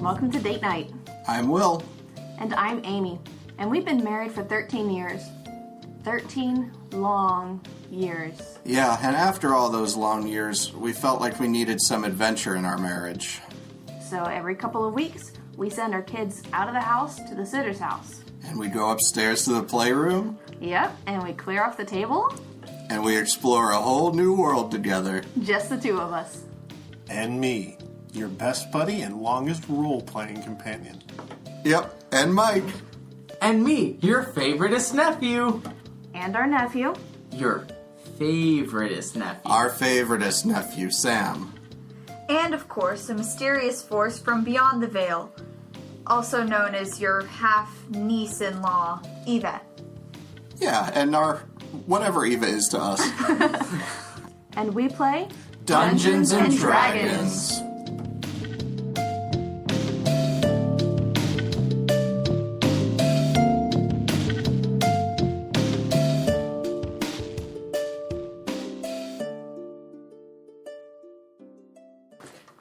Welcome to Date Night. I'm Will. And I'm Amy. And we've been married for 13 years. 13 long years. Yeah, and after all those long years, we felt like we needed some adventure in our marriage. So every couple of weeks, we send our kids out of the house to the sitter's house. And we go upstairs to the playroom. Yep, and we clear off the table. And we explore a whole new world together. Just the two of us. And me, your best buddy and longest role-playing companion. Yep, and Mike. And me, your favoriteest nephew. And our nephew. Your favoriteest nephew. Our favoriteest nephew, Sam. And, of course, a mysterious force from beyond the veil, also known as your half-niece-in-law, Eva. Yeah, and our whatever Eva is to us. And we play Dungeons and Dragons.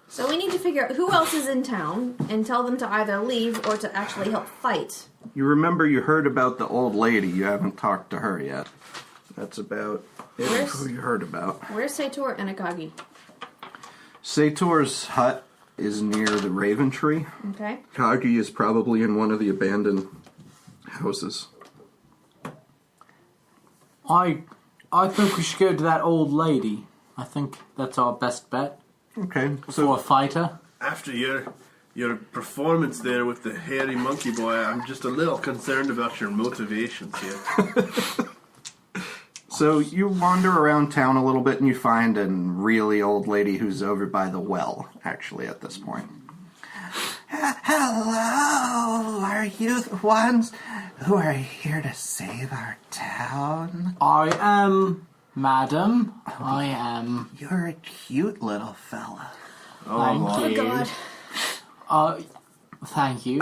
So we need to figure out who else is in town and tell them to either leave or to actually help fight. You remember you heard about the old lady. You haven't talked to her yet. That's about it. Who you heard about. Where's Sator and Akagi? Sator's hut is near the Raventree. Okay. Kagi is probably in one of the abandoned houses. I think we should go to that old lady. I think that's our best bet. Okay, For a fighter. After your performance there with the hairy monkey boy, I'm just a little concerned about your motivations here. So you wander around town a little bit and you find a really old lady who's over by the well, actually, at this point. Hello, are you the ones who are here to save our town? I am, madam. I am. You're a cute little fella. Thank you. God. Thank you.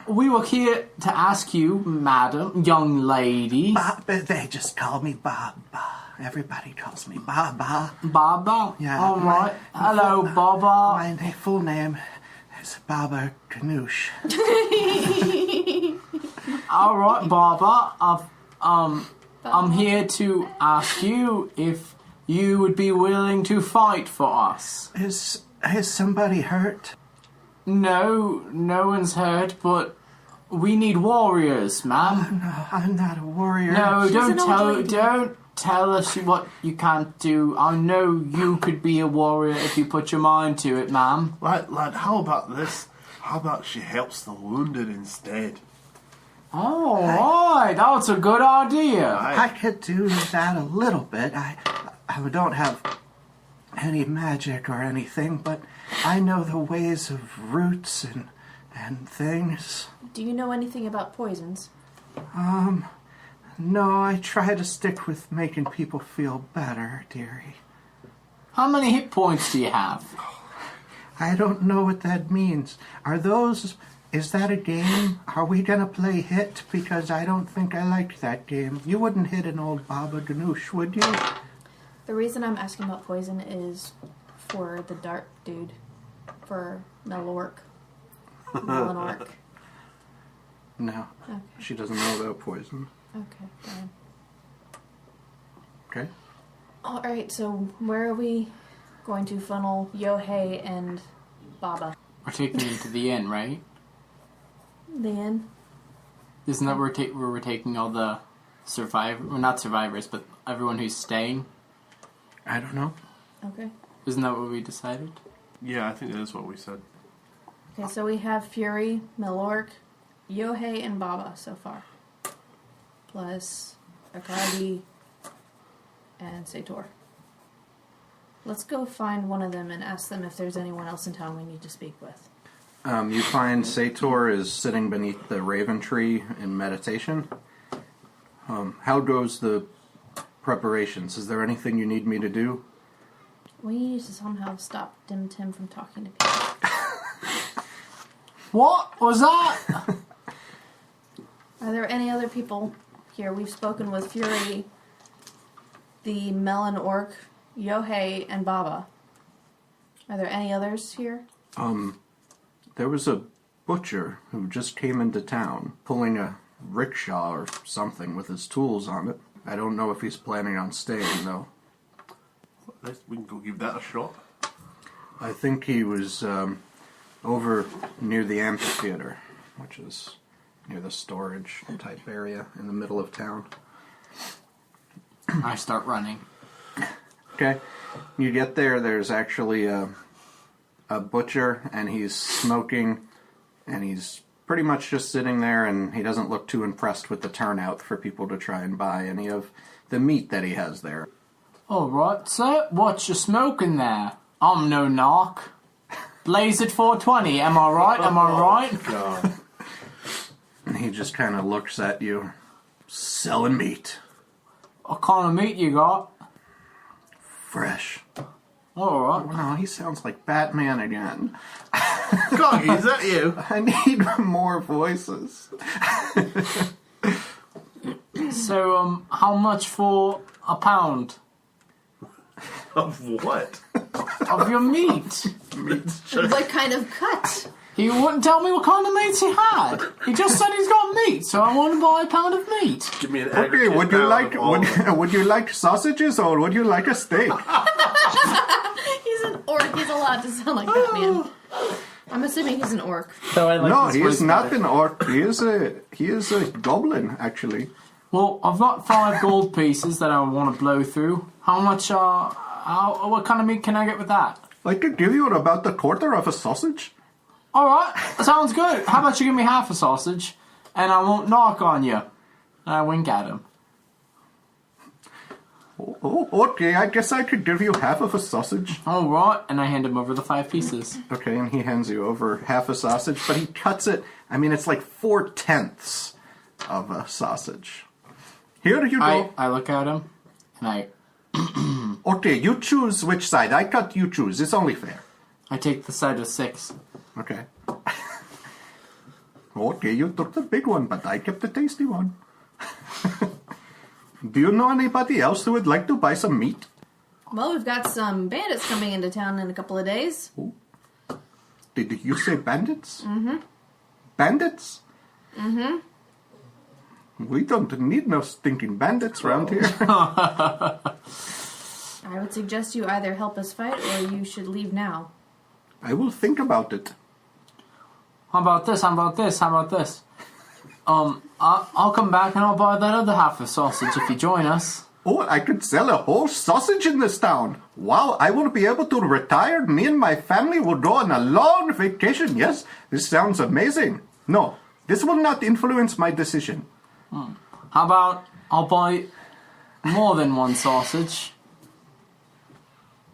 We were here to ask you, madam, young lady. They just call me Baba. Everybody calls me Baba. Baba? Yeah. All right. Hello, Baba. My full name is Baba Ganoush. All right, Baba. I'm here to ask you if you would be willing to fight for us. Is somebody hurt? No one's hurt, but we need warriors, ma'am. No, I'm not a warrior. No, don't lady. tell us what you can't do. I know you could be a warrior if you put your mind to it, ma'am. Lad, how about this? How about she helps the wounded instead? All right, that's a good idea. I could do that a little bit. I don't have any magic or anything, but I know the ways of roots and things. Do you know anything about poisons? No, I try to stick with making people feel better, dearie. How many hit points do you have? I don't know what that means. Is that a game? Are we gonna play hit? Because I don't think I like that game. You wouldn't hit an old Baba Ganoush, would you? The reason I'm asking about poison is for the dark dude. For Melork. Melanork. No. Okay. She doesn't know about poison. Okay, fine. Okay. Alright, so where are we going to funnel Yohei and Baba? We're taking you to the inn, right? The inn? Isn't that where we're taking all the not survivors, but everyone who's staying? I don't know. Okay. Isn't that what we decided? Yeah, I think that is what we said. Okay, so we have Fury, Melork, Yohei, and Baba so far. Plus Akagi and Sator. Let's go find one of them and ask them if there's anyone else in town we need to speak with. You find Sator is sitting beneath the Raventree in meditation. How goes the preparations? Is there anything you need me to do? We need to somehow stop Dim Tim from talking to people. What was that? Are there any other people here? We've spoken with Fury, the Melon Orc, Yohei, and Baba. Are there any others here? There was a butcher who just came into town, pulling a rickshaw or something with his tools on it. I don't know if he's planning on staying, though. We can go give that a shot. I think he was over near the amphitheater, which is near the storage type area in the middle of town. I start running. Okay. You get there, there's actually a butcher, and he's smoking, and he's pretty much just sitting there, and he doesn't look too impressed with the turnout for people to try and buy any of the meat that he has there. Alright, sir, what you smoking there? I'm no knock. Blaze at 420, am I right? Am I right? God. And he just kind of looks at you, selling meat. What kind of meat you got? Fresh. Alright. Oh, he sounds like Batman again. Goggy, is that you? I need more voices. So, how much for a pound Of what? of your meat? It's just... What kind of cut? He wouldn't tell me what kind of meat he had. He just said he's got meat, so I want to buy a pound of meat. Give me an Okay, aggregate would you pound like of all of it. would you like sausages or would you like a steak? He's an orc. He's allowed to sound like Batman. I'm assuming he's an orc. So I like No, this he is voice not better. an orc. He is a goblin, actually. Well, I've got 5 gold pieces that I want to blow through. How much, what kind of meat can I get with that? I could give you about a quarter of a sausage. Alright, sounds good. How about you give me half a sausage, and I won't knock on you. And I wink at him. Oh, okay, I guess I could give you half of a sausage. Alright, and I hand him over the 5 pieces. Okay, and he hands you over half a sausage, but he cuts it. I mean, it's like 4/10 of a sausage. Here you go. I look at him, and Okay, you choose which side. I cut, you choose. It's only fair. I take the side of 6. Okay. Okay, you took the big one, but I kept the tasty one. Do you know anybody else who would like to buy some meat? Well, we've got some bandits coming into town in a couple of days. Did you say bandits? Mm-hmm. Bandits? Mm-hmm. We don't need no stinking bandits around here. I would suggest you either help us fight or you should leave now. I will think about it. How about this? How about this? How about this? I'll come back and I'll buy that other half of sausage if you join us. Oh, I could sell a whole sausage in this town. Wow, I will be able to retire. Me and my family will go on a long vacation. Yes, this sounds amazing. No, this will not influence my decision. How about I'll buy more than one sausage?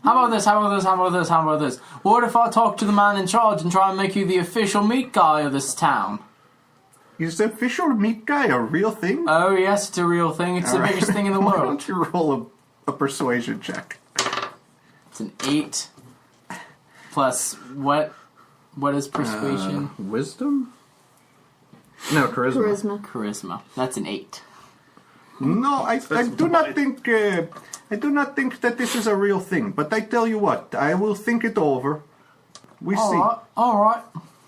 How about this? How about this? How about this? How about this? What if I talk to the man in charge and try and make you the official meat guy of this town? Is the official meat guy a real thing? Oh yes, it's a real thing. It's the All right. biggest thing in the Why world. don't you roll a persuasion check? It's an 8 plus what? What is persuasion? Wisdom? No, charisma. Charisma. That's an 8. No, I do not think. I do not think that this is a real thing. But I tell you what, I will think it over. We see. All right.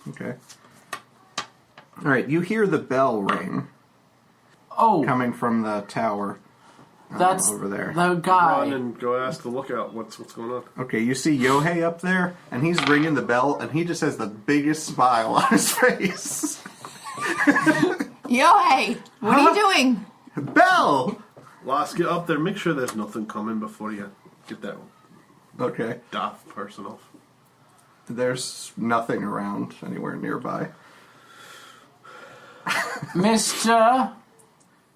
Okay. All right. You hear the bell ring Oh, coming from the tower. that's over there. the guy. Run and go ask the lookout what's going on. Okay, you see Yohei up there, and he's ringing the bell, and he just has the biggest smile on his face. Yo, hey! What are you doing? Bell. Lass, get up there. Make sure there's nothing coming before you get that Okay. daft person off. There's nothing around anywhere nearby. Mister,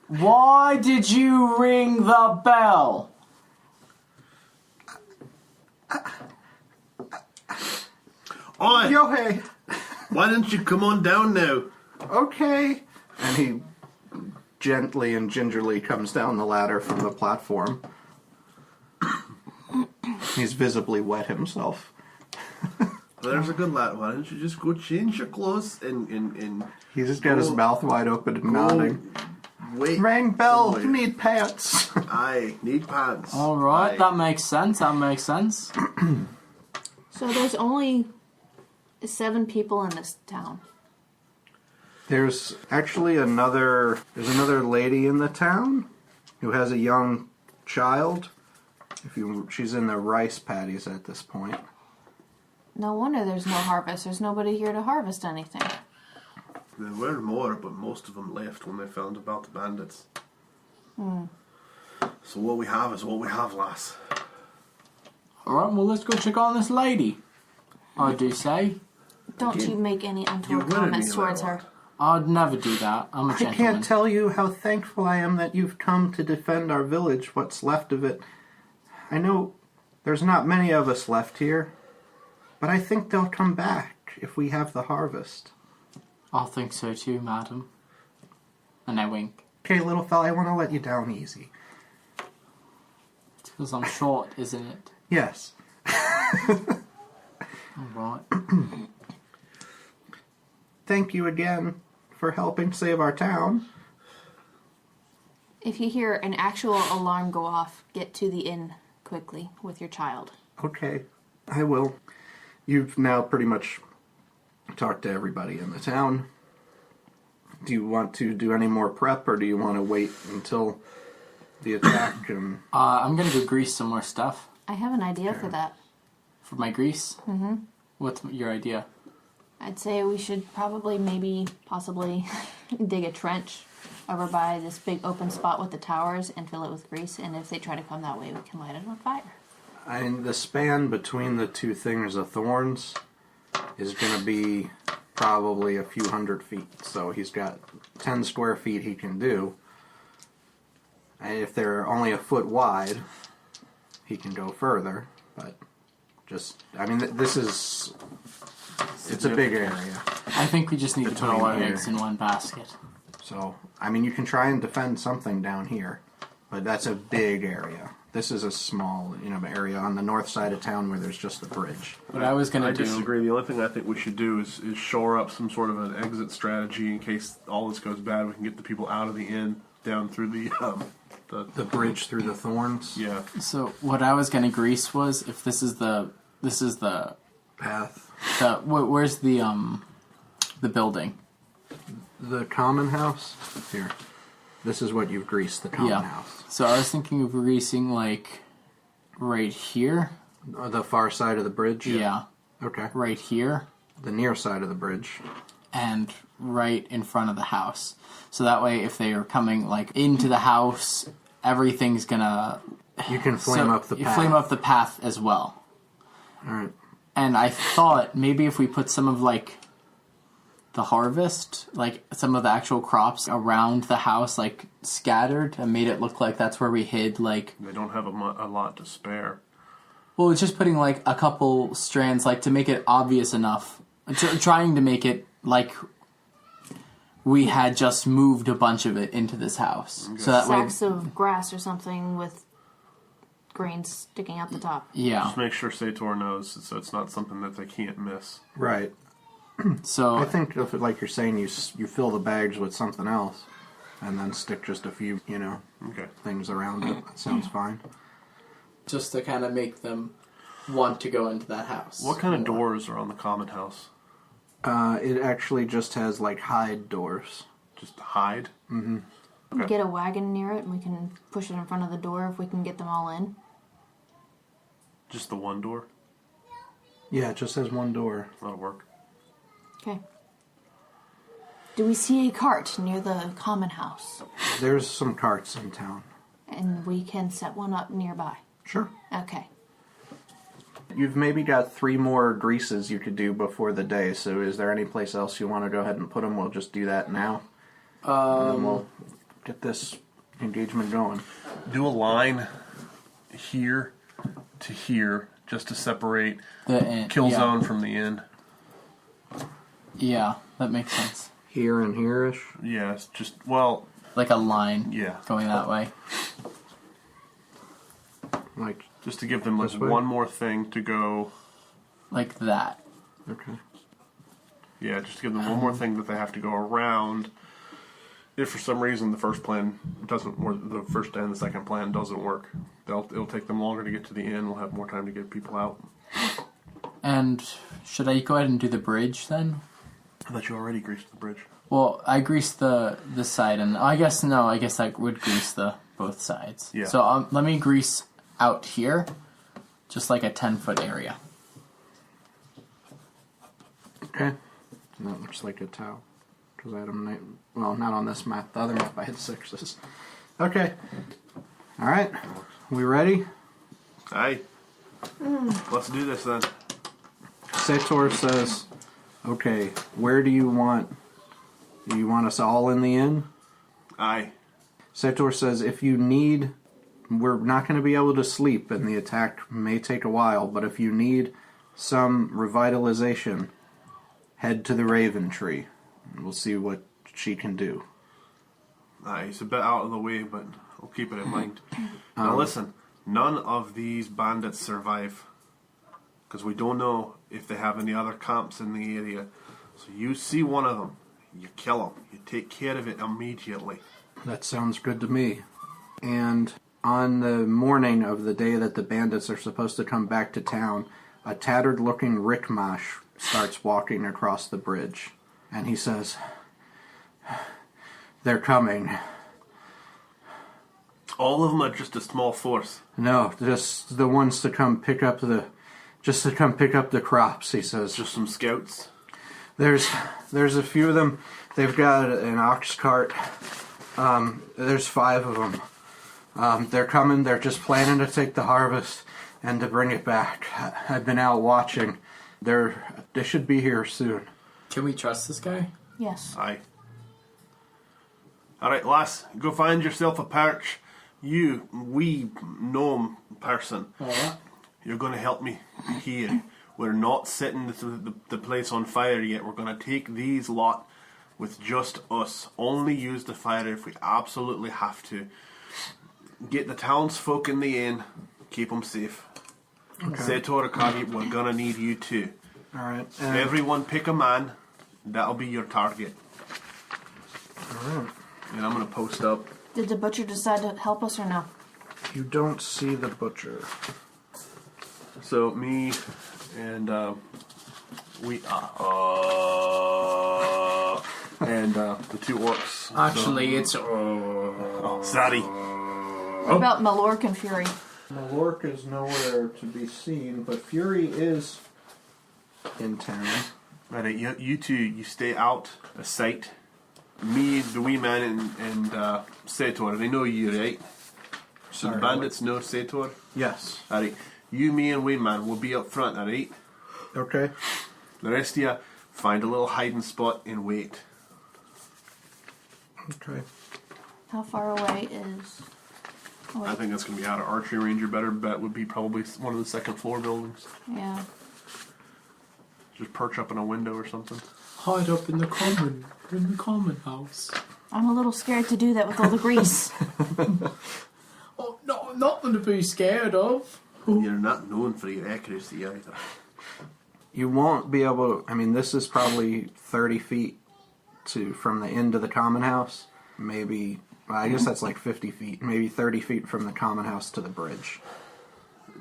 why did you ring the bell? Oi! Yohei. Why didn't you come on down now? Okay. And he gently and gingerly comes down the ladder from the platform. He's visibly wet himself. There's a good lad. Why don't you just go change your clothes and He's just got his mouth wide open and nodding. wait. Ring bell, Wait. need pants. Aye, need pants. All right, Aye. that makes sense. That makes sense. So there's only 7 people in this town. There's actually another lady in the town who has a young child. She's in the rice paddies at this point. No wonder there's no harvest. There's nobody here to harvest anything. There were more, but most of them left when they found about the bandits. So what we have is what we have, lass. Alright, well, let's go check on this lady. I do say. Don't you make any untoward comments towards her. I'd never do that. I'm a I gentleman. can't tell you how thankful I am that you've come to defend our village, what's left of it. I know there's not many of us left here, but I think they'll come back if we have the harvest. I think so too, madam. And I wink. Okay, little fella, I want to let you down easy. It's because I'm short, isn't it? Yes. Alright. Thank you again for helping save our town. If you hear an actual alarm go off, get to the inn quickly with your child. Okay, I will. You've now pretty much talked to everybody in the town. Do you want to do any more prep, or do you want to wait until the attack? I'm gonna go grease some more stuff. I have an idea for that. For my grease? Mm-hmm. What's your idea? I'd say we should probably, possibly, dig a trench over by this big open spot with the towers and fill it with grease, and if they try to come that way, we can light it on fire. The span between the two things of thorns is going to be probably a few 100 feet. So he's got 10 square feet he can do. And if they're only a foot wide, he can go further. But this is... It's a big area. I think we just need to put all our eggs in one basket. So, you can try and defend something down here. But that's a big area. This is a small, area on the north side of town where there's just a bridge. What I was gonna do... I disagree. The only thing I think we should do is shore up some sort of an exit strategy in case all this goes bad. We can get the people out of the inn down through the bridge through the thorns. Yeah. So what I was gonna grease was if this is the Path. Where's the building? The common house? Here. This is what you've greased, the common house. So I was thinking of greasing, right here. The far side of the bridge? Yeah. Okay. Right here. The near side of the bridge. And right in front of the house. So that way, if they are coming, into the house, everything's gonna... You can flame up the path. You flame up the path as well. Alright. And I thought maybe if we put some of, the harvest, some of the actual crops around the house, scattered, and made it look like that's where we hid, They don't have a lot to spare. Well, it's just putting, a couple strands, to make it obvious enough. Trying to make it like we had just moved a bunch of it into this house. Okay. So that Sacks way... of grass or something with grains sticking out the top. Yeah. Just make sure Sator knows, so it's not something that they can't miss. Right. So I think, if, like you're saying, you fill the bags with something else, and then stick just a few, things around it. That sounds fine. Just to kind of make them want to go into that house. What kind of doors are on the common house? It actually just has, hide doors. Just hide? Mm-hmm. Okay. Get a wagon near it, and we can push it in front of the door if we can get them all in. Just the one door? Yeah, it just has one door. That'll work. Okay. Do we see a cart near the common house? There's some carts in town. And we can set one up nearby. Sure. Okay. You've maybe got 3 more greases you could do before the day, so is there any place else you want to go ahead and put them? We'll just do that now. And then we'll get this engagement going. Do a line here to here, just to separate the kill zone from the inn. Yeah, that makes sense. Here and here-ish? Yeah, it's just, like a line going that way. Just to give them this way? one more thing to go. Like that. Okay. Yeah, just to give them one more thing that they have to go around. If for some reason the first plan doesn't work, the first and the second plan doesn't work, it'll take them longer to get to the inn. We'll have more time to get people out. And should I go ahead and do the bridge then? I thought you already greased the bridge. Well, I greased the side, and I guess I would grease the both sides. Yeah. So let me grease out here, just like a 10-foot area. Okay. That looks like a towel. Because I had them, well, not on this map. The other map I had 6s. Okay. All right. We ready? Aye. Let's do this then. Sator says, okay, where do you want us all in the inn? Aye. Sator says, if you need, we're not going to be able to sleep and the attack may take a while, but if you need some revitalization, head to the Raventree. We'll see what she can do. Aye, it's a bit out of the way, but I'll keep it in mind. Now listen, none of these bandits survive. Because we don't know if they have any other camps in the area. So you see one of them, you kill him. You take care of it immediately. That sounds good to me. And on the morning of the day that the bandits are supposed to come back to town, a tattered-looking Rickmash starts walking across the bridge. And he says, they're coming. All of them are just a small force. No, just the ones to come pick up the crops, he says. Just some scouts. There's a few of them. They've got an ox cart. There's 5 of them. They're coming. They're just planning to take the harvest and to bring it back. I've been out watching. They should be here soon. Can we trust this guy? Yes. Aye. Alright, lass, go find yourself a perch. You, wee gnome person. Alright. You're going to help me here. We're not setting the place on fire yet. We're going to take these lot with just us. Only use the fire if we absolutely have to. Get the townsfolk in the inn. Keep them safe. Okay. Sator Akagi, we're going to need you too. Alright. Everyone pick a man. That'll be your target. Alright. And I'm going to post up. Did the butcher decide to help us or no? You don't see the butcher. So me and we and the 2 orcs. Actually, it's... Sorry. What about Malork and Fury? Malork is nowhere to be seen, but Fury is in town. Right, you two, you stay out of sight. Me, the wee man, and Sator, they know you, right? So the Sorry, bandits know Sator. Yes. Alright, you, me, and wee man will be up front, alright? Okay. The rest of you, find a little hiding spot and wait. Okay. How far away is... Oh, I wait. think that's going to be out of archery range. Your better bet would be probably one of the second floor buildings. Yeah. Just perch up in a window or something. Hide up in the common house. I'm a little scared to do that with all the grease. Oh, no, nothing to be scared of. You're not known for your accuracy either. You won't be able... I mean, this is probably 30 feet from the end of the common house. Maybe... Well, I guess that's like 50 feet. Maybe 30 feet from the common house to the bridge.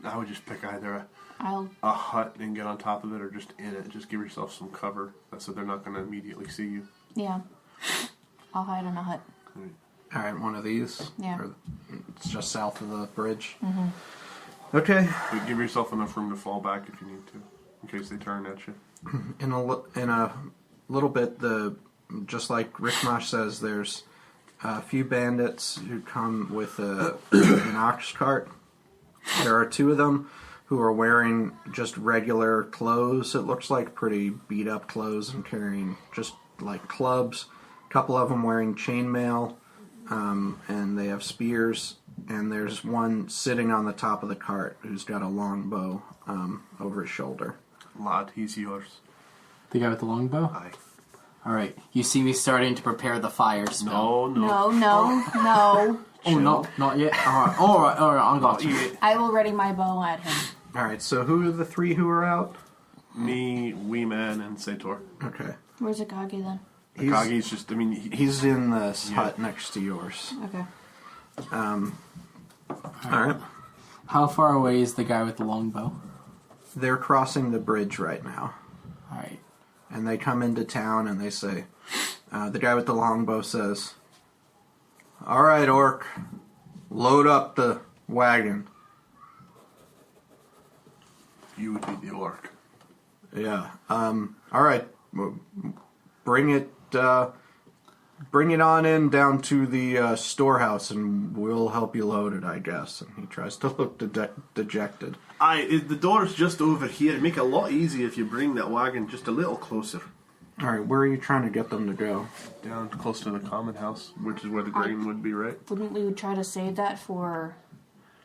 I would just pick either I'll... a hut and get on top of it or just in it. Just give yourself some cover. So they're not going to immediately see you. Yeah. I'll hide in a hut. Alright, one of these. Yeah. Or it's just south of the bridge. Mm-hmm. Okay. But give yourself enough room to fall back if you need to. In case they turn at you. In a little bit, just like Rickmash says, there's a few bandits who come with an ox cart. There are 2 of them who are wearing just regular clothes. It looks like pretty beat up clothes and carrying just like clubs. A couple of them wearing chainmail, and they have spears. And there's one sitting on the top of the cart who's got a long bow over his shoulder. Lad, he's yours. The guy with the longbow? Aye. Alright, you see me starting to prepare the fire spell. No, No. no. Oh, not yet? Alright, I got you. I will ready my bow at him. Alright, so who are the 3 who are out? Me, wee man, and Sator. Okay. Where's Akagi then? Akagi's just, I mean, He's in the hut next to yours. Okay. Alright. How far away is the guy with the longbow? They're crossing the bridge right now. Alright. And they come into town and they say, the guy with the longbow says, "All right, orc, load up the wagon." You would be the orc. Yeah. All right. Bring it on in down to the storehouse, and we'll help you load it, I guess. And he tries to look dejected. The door's just over here. It'd make it a lot easier if you bring that wagon just a little closer. All right. Where are you trying to get them to go? Down close to the common house, which is where the grain would be, right? Wouldn't we try to save that for...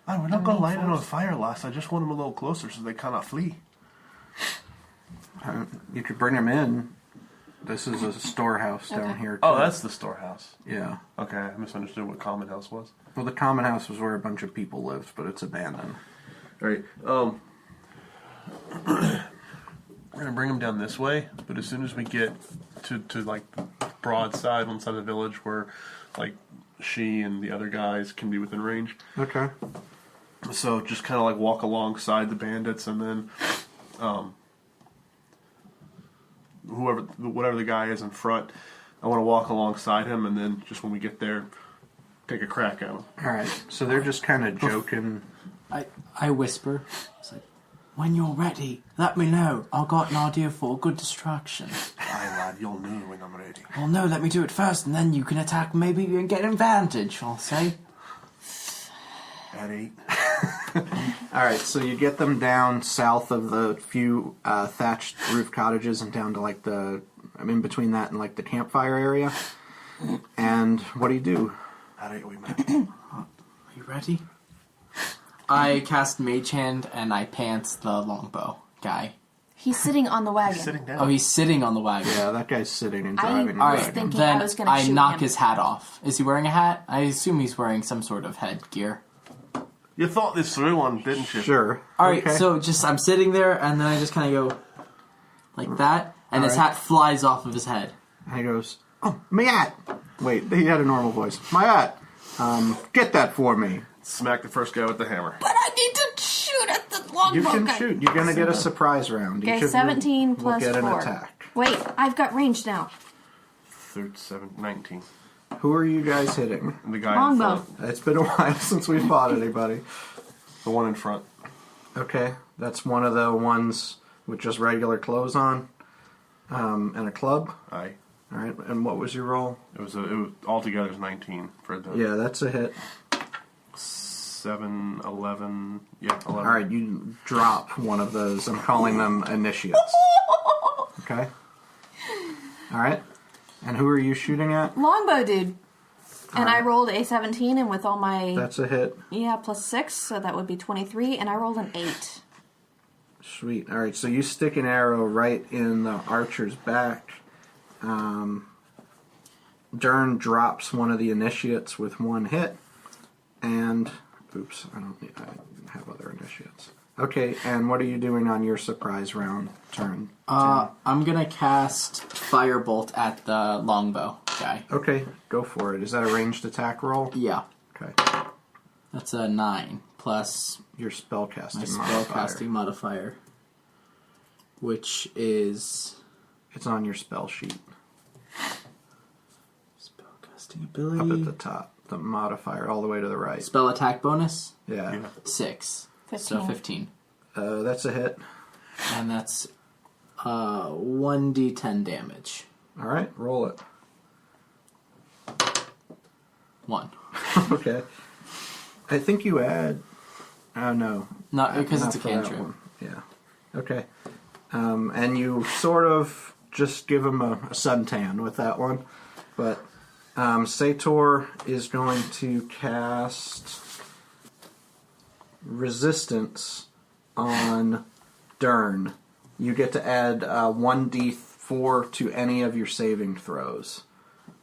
We're not going to light it on fire, lass. I just want them a little closer so they cannot flee. You could bring them in. This is a storehouse down here, too. Oh, that's the storehouse. Yeah. Okay, I misunderstood what common house was. Well, the common house was where a bunch of people lived, but it's abandoned. All right. We're gonna bring them down this way, but as soon as we get to like the broad side, one side of the village where like she and the other guys can be within range. Okay. So just kind of like walk alongside the bandits, and then whatever the guy is in front, I want to walk alongside him, and then just when we get there, take a crack at him. All right. So they're just kind of joking. I whisper. It's like, when you're ready, let me know. I've got an idea for a good distraction. Aye, lad, you'll know when I'm ready. Well, no, let me do it first, and then you can attack maybe and get an advantage, I'll say. At 8. All right, so you get them down south of the few thatched roof cottages and down to like in between that and like the campfire area. And what do? At 8 we met. Are you ready? I cast Mage Hand and I pants the longbow guy. He's sitting on the wagon. He's sitting down. Oh, he's sitting on the wagon. Yeah, that guy's sitting and I driving. the was wagon. thinking Then I was going to I shoot knock him. his hat off. Is he wearing a hat? I assume he's wearing some sort of headgear. You thought this through one, didn't you? Sure. Alright, Okay. so just I'm sitting there and then I just kind of go like that, and his Alright. hat flies off of his head. And he goes, "Oh, my hat!" Wait, he had a normal voice. "My hat! Get that for me." Smack the first guy with the hammer. But I need to shoot at the longbow You can guy. shoot. You're going to get a surprise round. Okay, Each of 17 you plus will get 4. an attack. Wait, I've got range now. 19. Who are you guys hitting? The guy Longbow. in front. It's been a while since we fought anybody. The one in front. Okay, that's one of the ones with just regular clothes on, and a club. Aye. All right, and what was your roll? It was altogether is 19 for the Yeah, that's a hit. 7, 11. Yeah, 11. All right, you drop one of those. I'm calling them initiates. Okay. All right, and who are you shooting at? Longbow dude. And I rolled a 17, and with all my... That's a hit. Yeah, plus 6, so that would be 23, and I rolled an 8. Sweet. All right, so you stick an arrow right in the archer's back. Durn drops one of the initiates with one hit, and oops, I have other initiates. Okay, and what are you doing on your surprise round turn? I'm gonna cast Firebolt at the longbow guy. Okay, go for it. Is that a ranged attack roll? Yeah, Okay, that's a 9 plus your spellcasting my modifier. spellcasting modifier, which is It's on your spell sheet spellcasting up ability. at the top. The modifier all the way to the right. Spell attack bonus Yeah, 6, 15. so 15, that's a hit. and that's 1d10 damage. All right, roll it. 1. Okay. I think you add. Oh no. Not because it's a Not for that cantrip. one. Yeah. Okay. And you sort of just give him a suntan with that one, but Sator is going to cast Resistance on Durn. You get to add 1d4 to any of your saving throws.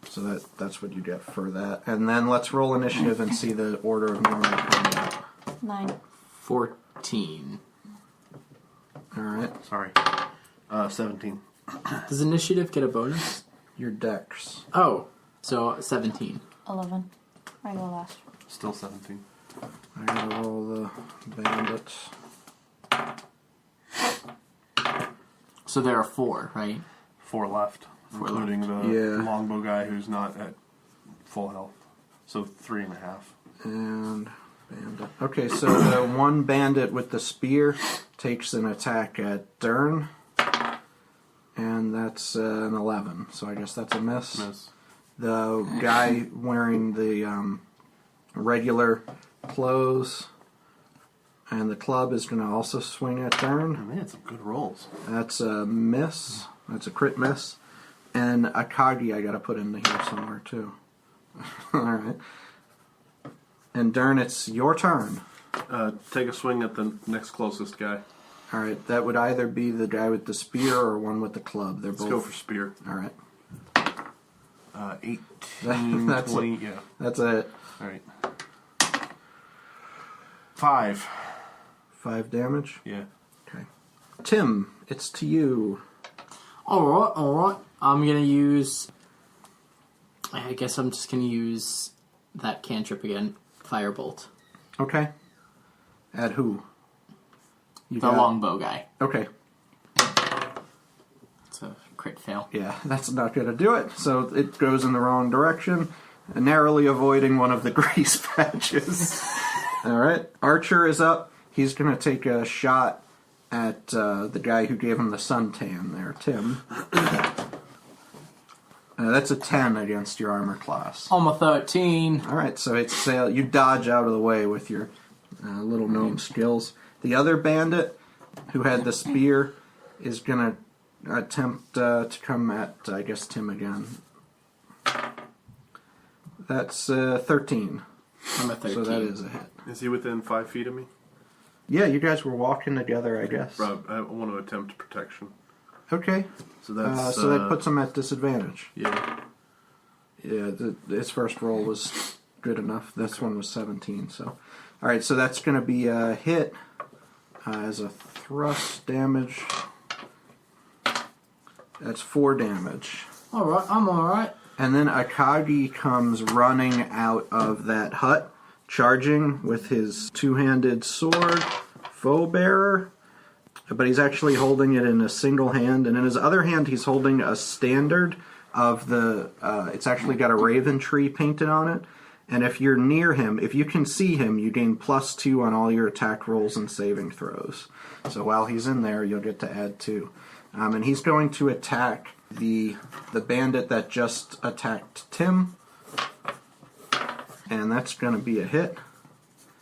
So that's what you get for that. And then let's roll initiative and see the order of normal combat. 9. 14. Alright. Sorry. 17. Does initiative get a bonus? Your dex. Oh, so 17. 11. I go last. Still 17. I gotta roll the bandits. So there are 4, right? 4 left, including the longbow guy who's not at full health. So 3.5. And bandit. Okay, so the one bandit with the spear takes an attack at Durn. And that's an 11. So I guess that's a miss. Miss. The guy wearing the regular clothes and the club is going to also swing at Durn. Man, they had some good rolls. That's a miss. That's a crit miss. And Akagi I got to put into here somewhere too. Alright. And Durn, it's your turn. Take a swing at the next closest guy. Alright, that would either be the guy with the spear or one with the club. They're Let's both. go for spear. Alright. 18, That's 20, it. yeah. That's it. Alright. 5. 5 damage. Yeah. Okay. Tim, it's to you. Alright. I'm gonna use... I guess I'm just gonna use that cantrip again. Firebolt. Okay. At who? You The longbow guy. Okay. It's a crit fail. Yeah, that's not going to do it. So it goes in the wrong direction, narrowly avoiding one of the grease patches. All right. Archer is up. He's going to take a shot at the guy who gave him the suntan there, Tim. That's a 10 against your armor class. I'm a 13. All right, so it's you dodge out of the way with your little gnome skills. The other bandit who had the spear is going to attempt to come at, I guess, Tim again. That's 13. I'm a 13. So that is a hit. Is he within 5 feet of me? Yeah, you guys were walking together, I guess. Rob, I want to attempt protection. Okay. So that's... so that puts him at disadvantage. Yeah. Yeah, his first roll was good enough. This one was 17, so... Alright, so that's going to be a hit as a thrust damage. That's 4 damage. Alright, I'm alright. And then Akagi comes running out of that hut, charging with his two-handed sword, foe bearer. But he's actually holding it in a single hand, and in his other hand he's holding a standard of the... it's actually got a Raventree painted on it. And if you're near him, if you can see him, you gain +2 on all your attack rolls and saving throws. So while he's in there, you'll get to add 2. And he's going to attack the bandit that just attacked Tim. And that's going to be a hit.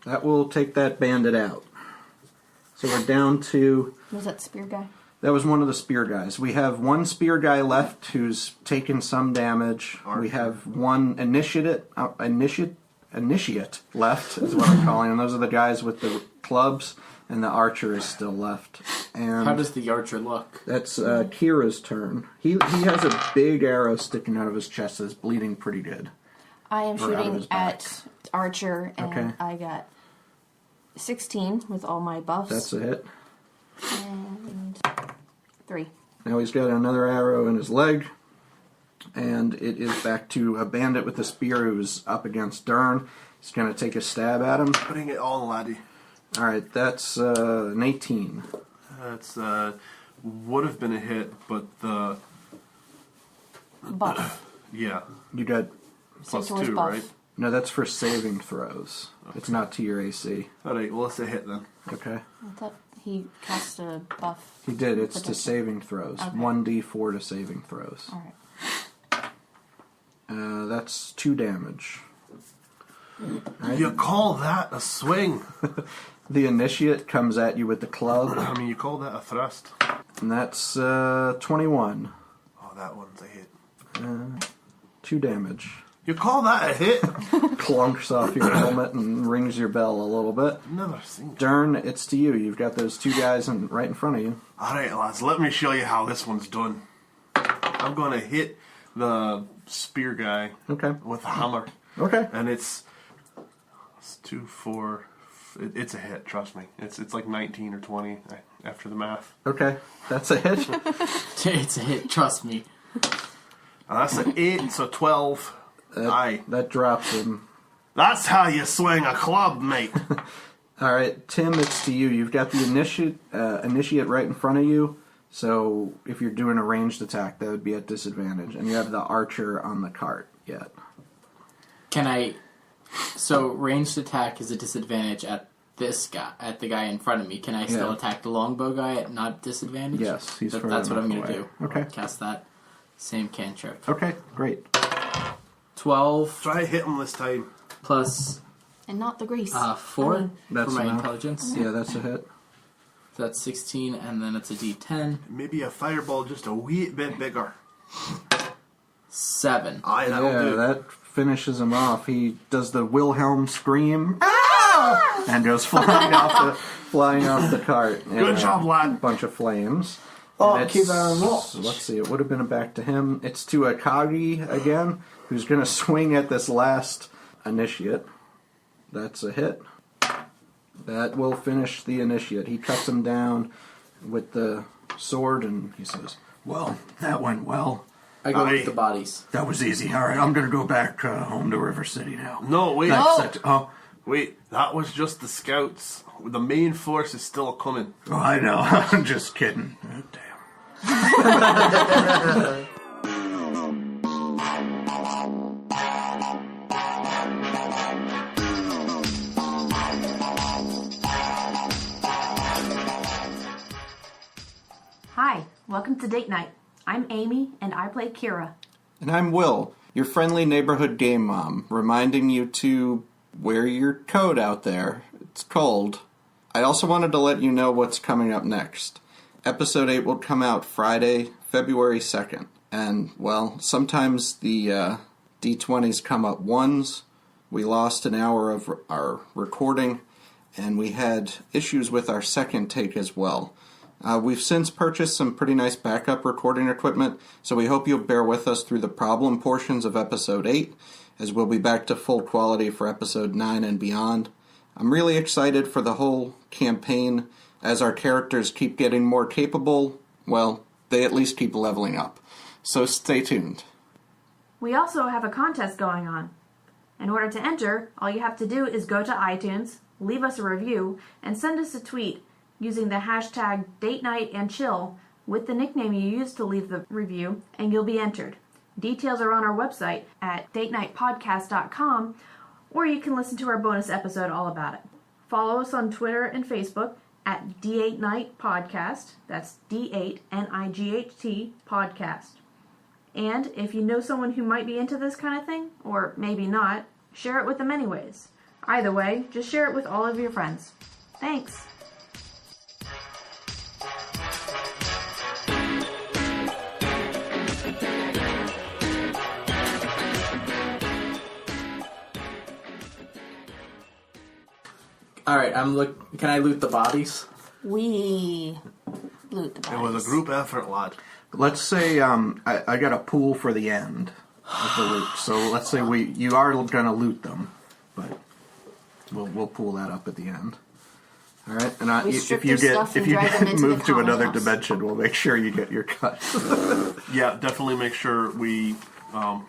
That will take that bandit out. So we're down to... Was that spear guy? That was one of the spear guys. We have one spear guy left who's taken some damage. We have one initiate left, is what I'm calling them. Those are the guys with the clubs, and the archer is still left. And How does the archer look? that's Kira's turn. He has a big arrow sticking out of his chest that's bleeding pretty good. I am Or out of his shooting back. at Archer, and Okay. I got 16 with all my buffs. That's a hit. And 3. Now he's got another arrow in his leg, and it is back to a bandit with a spear who's up against Durn. He's going to take a stab at him. Putting it on, laddie. All right, that's an 18. That's would have been a hit, but the Buff. yeah You got plus Centaur's 2, buff. right? no. That's for saving throws. It's not to your AC. All right, well it's a hit then. Okay, I thought he cast a buff. he did. It's to Protection. saving throws. Okay. 1d4 to saving throws. Alright. That's 2 damage. Right. You call that a swing? The initiate comes at you with the club, I mean, you call that a thrust? and that's 21. Oh, that one's a hit. 2 damage. You call that a hit? Clunks off your helmet and rings your bell a little bit. Never seen. Durn, it's to you. You've got those 2 guys right in front of you. All right, lads, let me show you how this one's done. I'm gonna hit the spear guy Okay. with a hammer, Okay. and it's 2, 4. It's a hit. Trust me. It's like 19 or 20 after the math. Okay. That's a hit. It's a hit, trust me. And that's an 8, so 12. Aye. That drops him. That's how you swing a club, mate. All right, Tim, it's to you. You've got the initiate right in front of you. So if you're doing a ranged attack, that would be at disadvantage. And you have the archer on the cart yet. Can I... So, ranged attack is a disadvantage at this guy, at the guy in front of me. Can I still attack the longbow guy at not disadvantage? Yes, he's further That's what I'm going to away. do. Okay. Cast that same cantrip. Okay, great. 12 Try to hit him this time. plus And not the grease. 4 for That's my enough. intelligence. Yeah, that's a hit. So that's 16, and then it's a d10. Maybe a fireball just a wee bit bigger. 7. Aye, that'll Yeah, do. that finishes him off. He does the Wilhelm scream and goes flying off the cart. in Good a job, lad. Bunch of flames. Oh, And keep it's- our watch. Let's see, it would have been back to him. It's to Akagi again, who's going to swing at this last initiate. That's a hit. That will finish the initiate. He cuts him down with the sword and he says, "Well, that went well. I go Aye. with the bodies. That was easy. All right, I'm going to go back home to River City now." No, wait. Wait, That was just the scouts. The main force is still coming. oh, I know. I'm just kidding. Oh, damn. Hi, welcome to Date Night. I'm Amy, and I play Keira. And I'm Will, your friendly neighborhood game mom, reminding you to wear your coat out there. It's cold. I also wanted to let you know what's coming up next. Episode 8 will come out Friday, February 2nd. And, well, sometimes the D20s come up ones. We lost an hour of our recording, and we had issues with our second take as well. We've since purchased some pretty nice backup recording equipment, so we hope you'll bear with us through the problem portions of Episode 8, as we'll be back to full quality for Episode 9 and beyond. I'm really excited for the whole campaign, as our characters keep getting more capable. Well, they at least keep leveling up. So stay tuned. We also have a contest going on. In order to enter, all you have to do is go to iTunes, leave us a review, and send us a tweet using the hashtag DateNightAndChill with the nickname you used to leave the review, and you'll be entered. Details are on our website at datenightpodcast.com, or you can listen to our bonus episode all about it. Follow us on Twitter and Facebook at D8Night Podcast. That's D8NIGHT Podcast. And if you know someone who might be into this kind of thing, or maybe not, share it with them anyways. Either way, just share it with all of your friends. Thanks. Alright, can I loot the bodies? We loot the It was a group effort, lad. Let's say I got a pool for the end of the loot. So let's say you are going to loot them, but we'll pull that up at the end. All right, and if you get moved to another dimension, we'll make sure you get your cut. Yeah, definitely make sure we not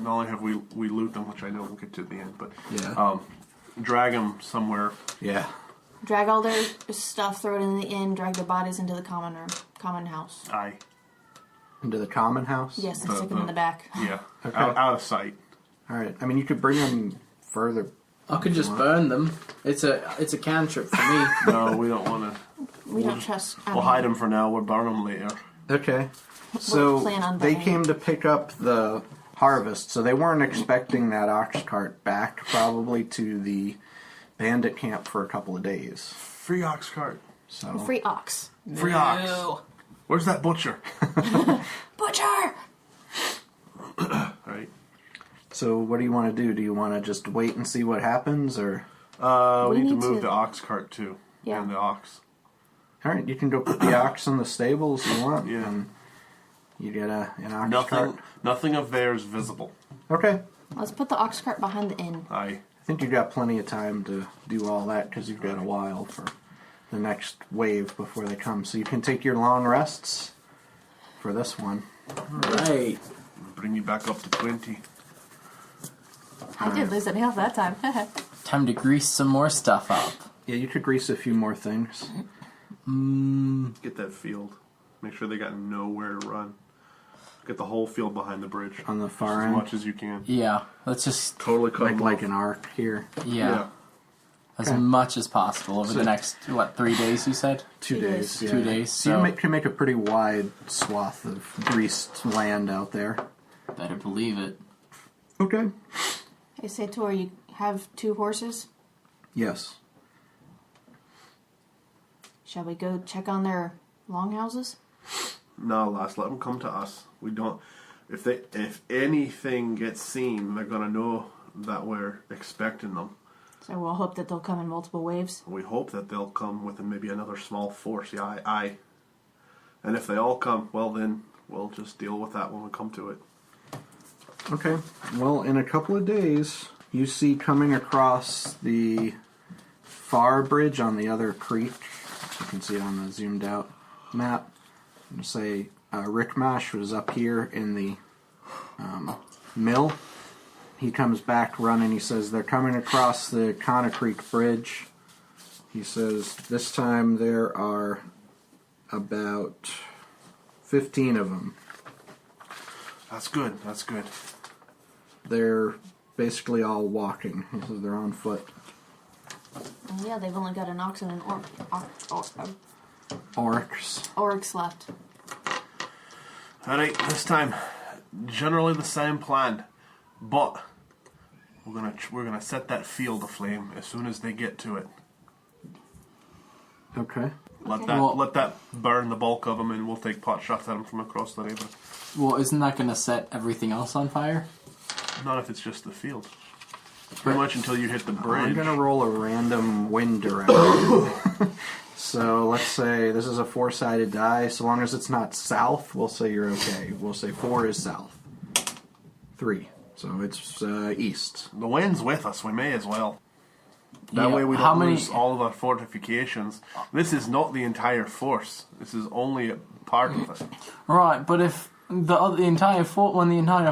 only have we loot them, which I know we'll get to at the end, but Yeah. drag them somewhere. Yeah. Drag all their stuff, throw it in the inn, drag their bodies into the common house. Aye. Into the common house. Yes, and stick them in the back. Yeah. Okay. Out of sight. All right. I mean, you could bring them further. I could just burn them. It's a cantrip for me. No, we don't want to. We don't trust. We'll hide them for now. We'll burn them later. Okay. So plan on they buying. came to pick up the harvest, so they weren't expecting that ox cart back probably to the bandit camp for a couple of days. Free ox cart. So Free ox. Free ox. Where's that butcher? Butcher! Right. So what do you want to do? Do you want to just wait and see what happens, or? We need to need move to- the ox cart too. Yeah. And the ox. All right, you can go put the ox in the stables you want. Yeah. And you get an ox cart. Nothing of theirs visible. Okay. Let's put the ox cart behind the inn. Aye. I think you got plenty of time to do all that because you've got a while for the next wave before they come. So you can take your long rests for this one. Right. Bring you back up to 20. I did lose any health that time. Time to grease some more stuff up. Yeah, you could grease a few more things. Get that field. Make sure they got nowhere to run. Get the whole field behind the bridge. On the far as end? much as you can. Yeah, let's just Totally cut Like, them like off. an arc here. yeah, as Okay. much as possible over the next 3 days. You said 2 days. Yeah. 2 days. So So you can make a pretty wide swath of greased land out there. better believe it. Okay. Hey, Sator, you have 2 horses? Yes. Shall we go check on their longhouses? No, lass, let them come to us. We don't. If anything gets seen, they're gonna know that we're expecting them. So we'll hope that they'll come in multiple waves. We hope that they'll come with maybe another small force. Yeah, aye. And if they all come, well then we'll just deal with that when we come to it. Okay. Well, in a couple of days, you see coming across the far bridge on the other creek. You can see it on the zoomed out map. I'm going to say Rick Mash was up here in the mill. He comes back running. He says they're coming across the Connor Creek Bridge. He says this time there are about 15 of them. That's good. That's good. They're basically all walking. He says they're on foot. Oh, yeah, they've only got an ox and an Orcs. oryx left. Alright, this time, generally the same plan, but we're gonna set that field aflame as soon as they get to it. Okay. Let that burn the bulk of them, and we'll take pot shots at them from across the river. Well, isn't that going to set everything else on fire? Not if it's just the field. Pretty much until you hit the bridge. I'm going to roll a random wind direction. So let's say this is a 4-sided die. So long as it's not south, we'll say you're okay. We'll say 4 is south. 3. So it's east. The wind's with us. We may as well. That Yeah, way we how don't many- lose all of our fortifications. This is not the entire force. This is only a part of it. Right, but if when the entire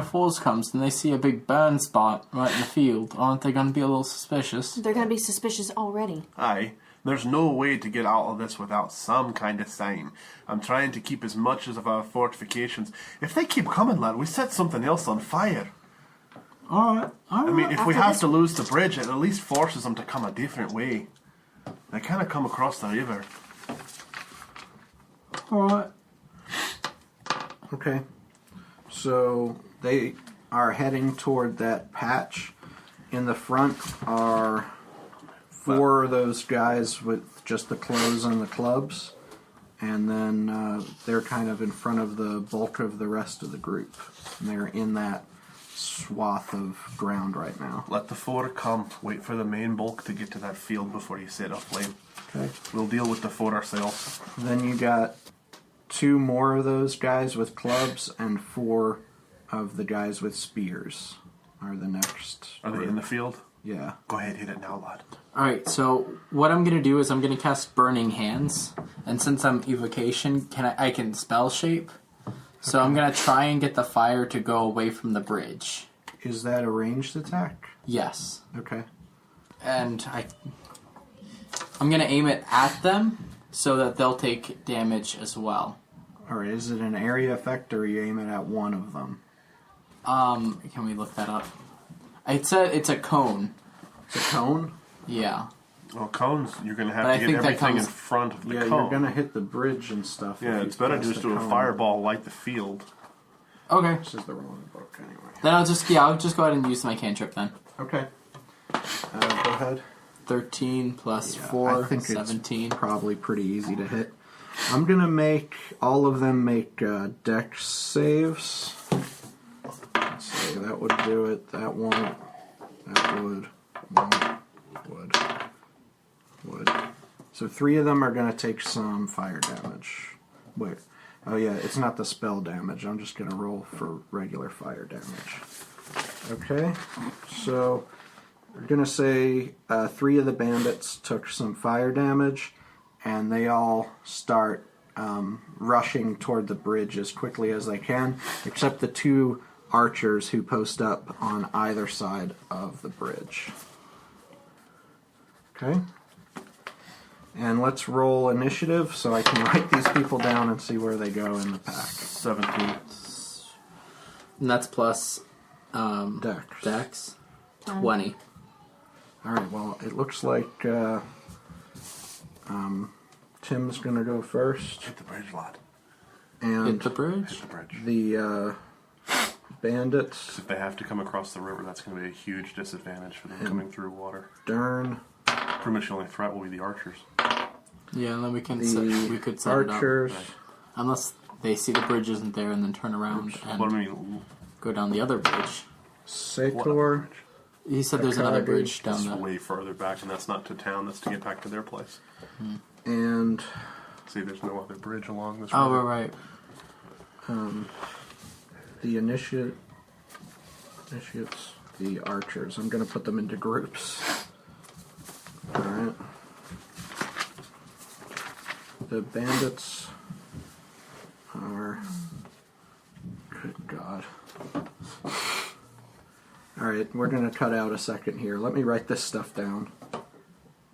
force comes and they see a big burn spot right in the field, aren't they going to be a little suspicious? They're going to be suspicious already. Aye. There's no way to get out of this without some kind of sign. I'm trying to keep as much as of our fortifications. If they keep coming, lad, we set something else on fire. Alright, I mean, if we After have this- to lose the bridge, it at least forces them to come a different way. They kind of come across the river. alright. Okay. So they are heading toward that patch. In the front are 4 of those guys with just the clothes and the clubs. And then they're kind of in front of the bulk of the rest of the group. And they're in that swath of ground right now. Let the 4 come. Wait for the main bulk to get to that field before you set aflame. Okay. We'll deal with the 4 ourselves. Then you got 2 more of those guys with clubs and 4 of the guys with spears are the next. Are they in the field? Yeah. Go ahead, hit it now, lad. Alright, so what I'm going to do is I'm going to cast Burning Hands. And since I'm evocation, I can spell shape. So I'm going to try and get the fire to go away from the bridge. Is that a ranged attack? Yes. Okay. And I'm going to aim it at them so that they'll take damage as well. Alright, is it an area effect or you aim it at one of them? Can we look that up? It's a cone. It's a cone? Yeah. Well, cones, you're going to But have I to get think that everything in comes- front of the Yeah, cone. you're gonna hit the bridge and stuff. Yeah, if it's you better cast just do a cone. fireball like the field. Okay. This is the wrong book anyway. Then I'll just go ahead and use my cantrip then. Okay. Go ahead. 13 plus Yeah, 4, I think 17. it's probably pretty easy to hit. I'm gonna make all of them make dex saves. Let's see, that would do it. That won't. That would. Would. So 3 of them are gonna take some fire damage. Wait. Oh yeah, it's not the spell damage. I'm just gonna roll for regular fire damage. Okay. So we're gonna say 3 of the bandits took some fire damage, and they all start rushing toward the bridge as quickly as they can, except the 2 archers who post up on either side of the bridge. Okay. And let's roll initiative so I can write these people down and see where they go in the pack. 17. And that's plus Dex. Dex. 20. Alright, well, it looks like Tim's going to go first. Hit the bridge, lad. And Hit the bridge. Hit the bridge. the bandits, If they have to come across the river, that's going to be a huge disadvantage for them coming through water. Durn, Pretty much the only threat will be the archers. Yeah, and then we can the we could set archers, it up. Unless they see the bridge isn't there and then turn around and What I mean, go down the other bridge. what Sator, bridge? He said there's another Akagi. bridge down It's there. way farther back, and that's not to town. That's to get back to their place. and See, there's no other bridge along this Oh, river. right. the initiates, the archers. I'm going to put them into groups. Alright. The bandits are... Good God. Alright, we're going to cut out a second here. Let me write this stuff down.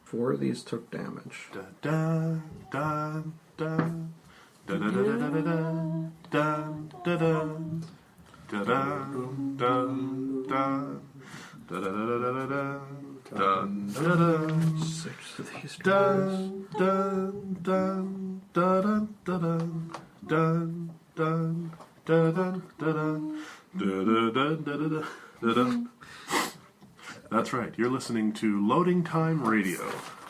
4 of these took damage. Da da da da da da da da da da da da da da da 6 of these da guys. da da da da da da da da. That's right. You're listening to Loading Time Radio.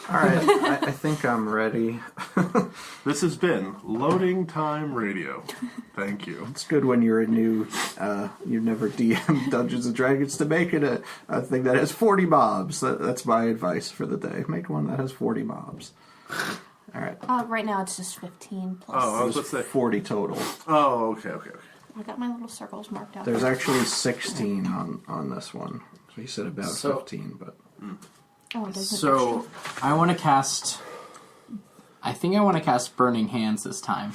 Alright, I think I'm ready. This has been Loading Time Radio. Thank you. It's good when you're a new, you've never DM'd Dungeons & Dragons to make it a thing that has 40 mobs. That's my advice for the day. Make one that has 40 mobs. Alright. Right now it's just 15 plus. Oh, I was There's let's say. 40 total. Oh, okay. I got my little circles marked out. There's actually 16 on this one. So you said about So- 15, but... Oh, there's an So extra. I want to cast. I think I want to cast Burning Hands this time,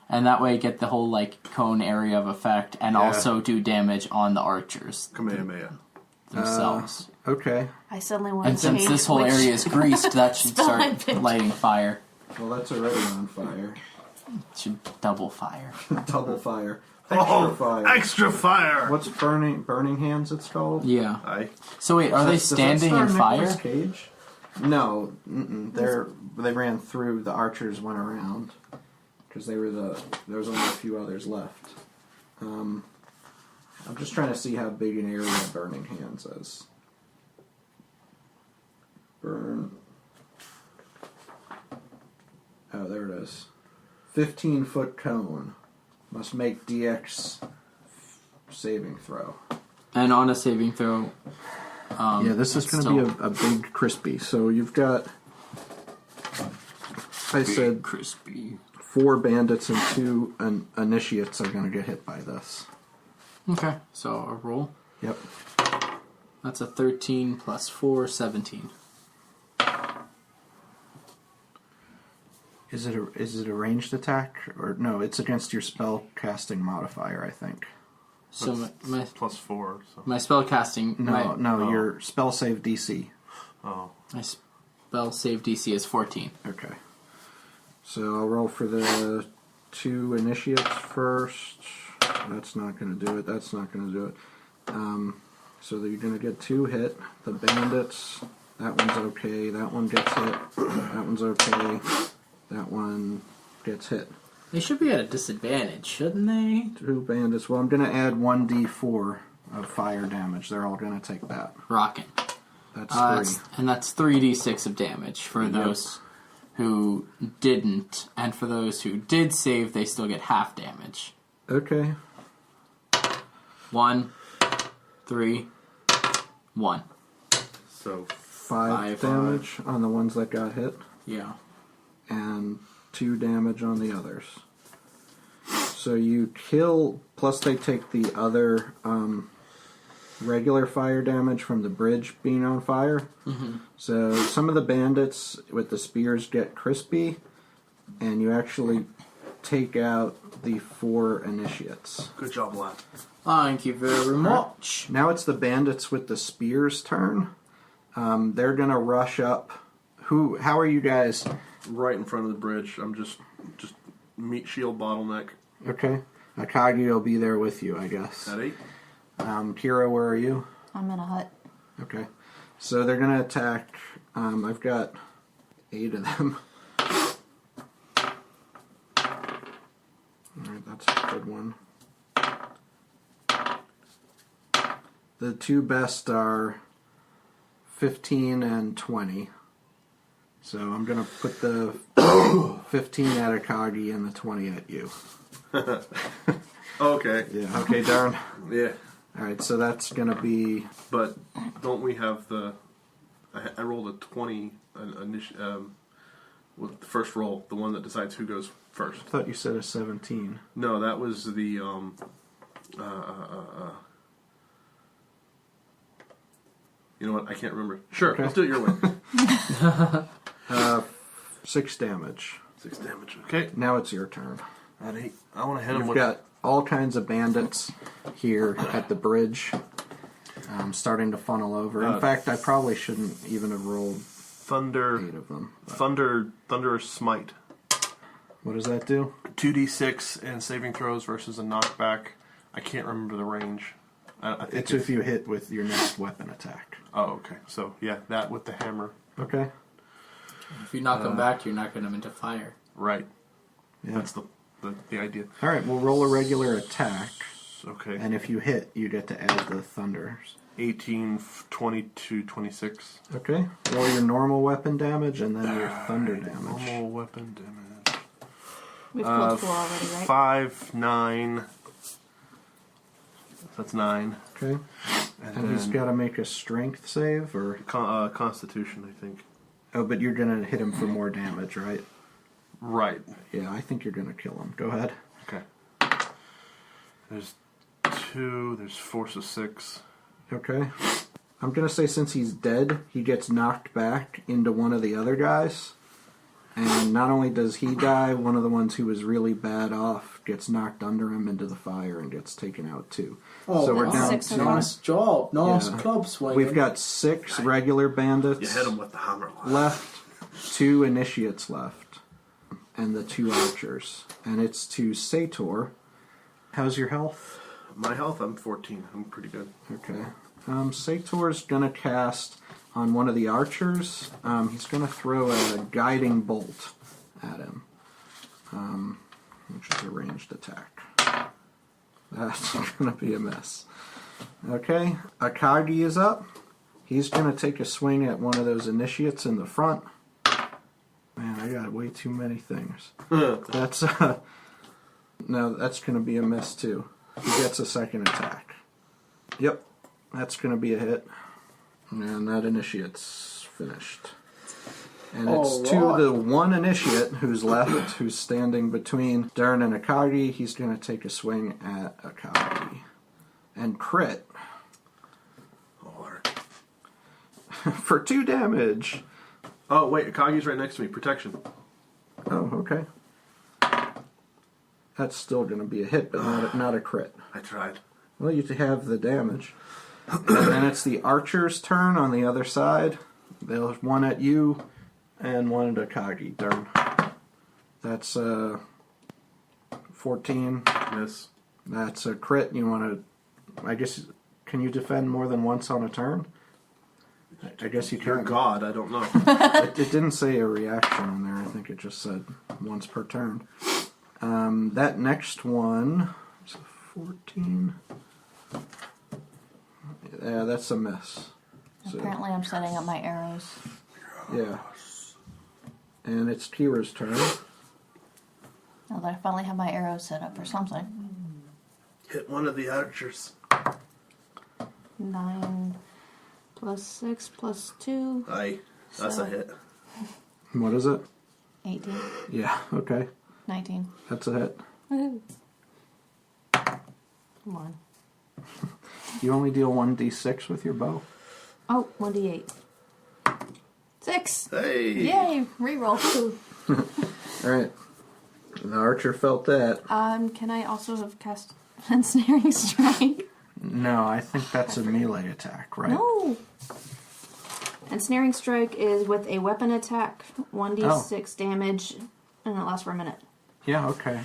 and that way get the whole like cone area of effect, and Yeah. also do damage on the archers Kamehameha. themselves. Okay. I suddenly want And to since change this whole which- area is greased, that should spell I start picked. lighting fire. Well, that's already on fire. It should double fire. Double fire. Extra fire. Extra fire! What's burning hands it's called? Yeah. Aye. So wait, are they Does that standing star in Nicolas fire? Cage? No, they ran through. The archers went around because there was only a few others left. I'm just trying to see how big an area Burning Hands is. Burn. Oh, there it is. 15-foot cone. Must make DX saving throw. And on a saving throw. Yeah, this is it's going to be still a big crispy. So you've got, I said, crispy. 4 bandits and 2 initiates are going to get hit by this. Okay, so a roll. Yep. That's a 13 plus 4, 17. Is it a ranged attack or no? It's against your spell casting modifier, I think. So my Plus 4. So. my spell casting. No, your spell save DC. Oh. My spell save DC is 14. Okay. So I'll roll for the 2 initiates first. That's not going to do it. That's not going to do it. So you're going to get 2 hit. The bandits, that one's okay. That one gets hit. That one's okay. That one gets hit. They should be at a disadvantage, shouldn't they? 2 bandits. Well, I'm going to add 1d4 of fire damage. They're all going to take that. Rocking. That's 3. And that's 3d6 of damage for those who didn't. And for those who did save, they still get half damage. Okay. 1, 3, 1. So 5 damage on the ones that got hit. Yeah. And 2 damage on the others. So you kill, plus they take the other regular fire damage from the bridge being on fire. Mm-hmm. So some of the bandits with the spears get crispy, and you actually take out the 4 initiates. good job, lad. Thank you very much. Now it's the bandits with the spears' turn. They're going to rush up. How are you guys? Right in front of the bridge. I'm just meat shield bottleneck. Okay. Akagi will be there with you, I guess. At 8. Kira, where are you? I'm in a hut. Okay. So they're going to attack. I've got 8 of them. Alright, that's a good one. The 2 best are 15 and 20. So I'm going to put the 15 at Akagi and the 20 at you. Okay. Yeah. Okay, Durn. Yeah. Alright, so that's going to be... But don't we have the... I rolled a 20 with the first roll, the one that decides who goes first. I thought you said a 17. No, that was the... You know what? I can't remember. Sure, Okay. let's do it your way. 6 damage. 6 damage. Okay. Now it's your turn. At 8. I want to hit him You've with... got all kinds of bandits here at the bridge, starting to funnel over. In fact, I probably shouldn't even have rolled 8 Thunder... of them. Thunderous Smite. What does that do? 2d6 and saving throws versus a knockback. I can't remember the range. I think It's if you hit with your next weapon attack. Oh, okay. So, yeah, that with the hammer. Okay. If you knock them back, you're knocking them into fire. Right. Yeah. That's the idea. All right, we'll roll a regular attack, Okay. and if you hit, you get to add the thunders. 18, 22, 26. Okay. Roll your normal weapon damage and then your thunder damage. Normal weapon damage. We've killed 4 already, right? 5, 9. That's 9. Okay. And he's got to make a strength save, or... Constitution, I think. Oh, but you're going to hit him for more damage, right? Right. Yeah, I think you're going to kill him. Go ahead. Okay. There's 2. There's force of 6. Okay. I'm going to say since he's dead, he gets knocked back into one of the other guys. And not only does he die, one of the ones who was really bad off gets knocked under him into the fire and gets taken out too. Oh, so we're that's down 6 to... of them. Nice job. Nice Yeah. club swing. We've got 6 regular bandits You hit him with the hammer. left, 2 initiates left, and the 2 archers. And it's to Sator. How's your health? My health, I'm 14. I'm pretty good. Okay. Sator's gonna cast on one of the archers. He's gonna throw a guiding bolt at him, which is a ranged attack. That's gonna be a miss. Okay, Akagi is up. He's gonna take a swing at one of those initiates in the front. Man, I got way too many things. That's no, that's gonna be a miss too. He gets a second attack. Yep, that's going to be a hit. And that initiate's finished. And it's to the one initiate who's left, who's standing between Durn and Akagi. He's going to take a swing at Akagi. And crit. Oh, Lord. For 2 damage. Oh, wait. Akagi's right next to me. Protection. Oh, okay. That's still going to be a hit, but not a crit. I tried. Well, you have the damage. And then it's the archer's turn on the other side. There's one at you and one at Akagi. Durn. That's 14. Miss. That's a crit. You want to... I guess... Can you defend more than once on a turn? I guess you You're can. God. I don't know. It didn't say a reaction in there. I think it just said once per turn. That next one is a 14. Yeah, that's a miss. So, Apparently I'm setting up my arrows. yeah. And it's Kira's turn. Now that I finally have my arrows set up or something. Hit one of the archers. 9 plus 6 plus 2. Aye. That's So- a hit. What is it? 18. Yeah, okay. 19. That's a hit. Woohoo. Come on. You only deal 1d6 with your bow. Oh, 1d8. 6! Hey! Yay! Reroll. Alright. The archer felt that. Can I also have cast Ensnaring Strike? No, I think that's a melee attack, right? No! Ensnaring Strike is with a weapon attack, 1d6 damage, and it lasts for a minute. Yeah, okay.